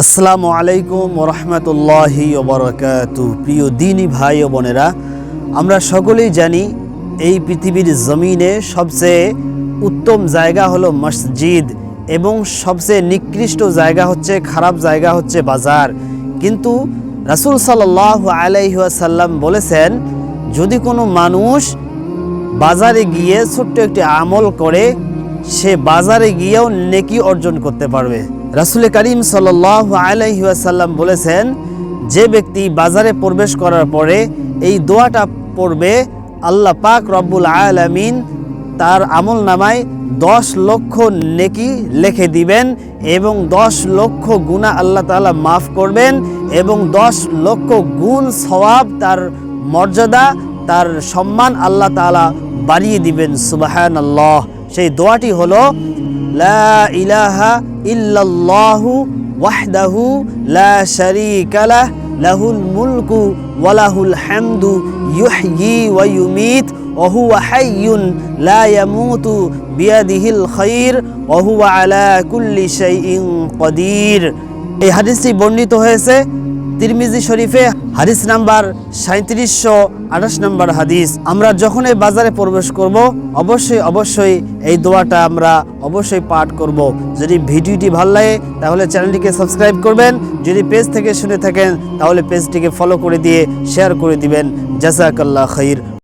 আসসালামু আলাইকুম ওরহমতুল্লাহি ওবরাকাতু। প্রিয় দিনী ভাই ও বোনেরা, আমরা সকলেই জানি এই পৃথিবীর জমিনে সবচেয়ে উত্তম জায়গা হলো মসজিদ এবং সবচেয়ে নিকৃষ্ট জায়গা হচ্ছে, খারাপ জায়গা হচ্ছে বাজার। কিন্তু রাসূল সাল্লাল্লাহু আলাইহি ওয়াসাল্লাম বলেছেন, যদি কোনো মানুষ বাজারে গিয়ে ছোট্ট একটি আমল করে, সে বাজারে গিয়েও নেকি অর্জন করতে পারবে। রাসূল করিম সাল্লাল্লাহু আলাইহি ওয়াসাল্লাম বলেছেন, যে ব্যক্তি বাজারে প্রবেশ করার পরে এই দোয়াটা পড়বে, আল্লাহ পাক রব্বুল আলামিন তার আমল নামায় 10 লক্ষ নেকি লিখে দিবেন এবং 10 লক্ষ গুনাহ আল্লাহ তাআলা মাফ করবেন এবং 10 লক্ষ গুণ সওয়াব, তার মর্যাদা, তার সম্মান আল্লাহ তাআলা বাড়িয়ে দিবেন। সুবহানাল্লাহ। সেই দোয়াটি হলো, লা ইলাহা ইল্লাল্লাহু ওয়াহদাহু লা শারীকা লাহ, লাহুল মুলকু ওয়া লাহুল হামদু, ইউহয়ি ওয়া ইউমীত ওয়া হুয়া হাইয়ুন লা ইয়ামুতু বিয়াদিহিল খায়র ওয়া হুয়া আলা কুল্লি শাইইন কাদির। এই হাদিসটি বর্ণিত হয়েছে তিরমিজি শরীফে, হাদিস নাম্বার 3728 নম্বর হাদিস। আমরা যখন এই বাজারে প্রবেশ করব, অবশ্যই এই দোয়াটা আমরা অবশ্যই পাঠ করব। যদি ভিডিওটি ভালো লাগে তাহলে চ্যানেলটিকে সাবস্ক্রাইব করবেন, যদি পেজ থেকে শুনে থাকেন তাহলে পেজটিকে ফলো করে দিয়ে শেয়ার করে দিবেন। জাযাকাল্লাহ খাইর।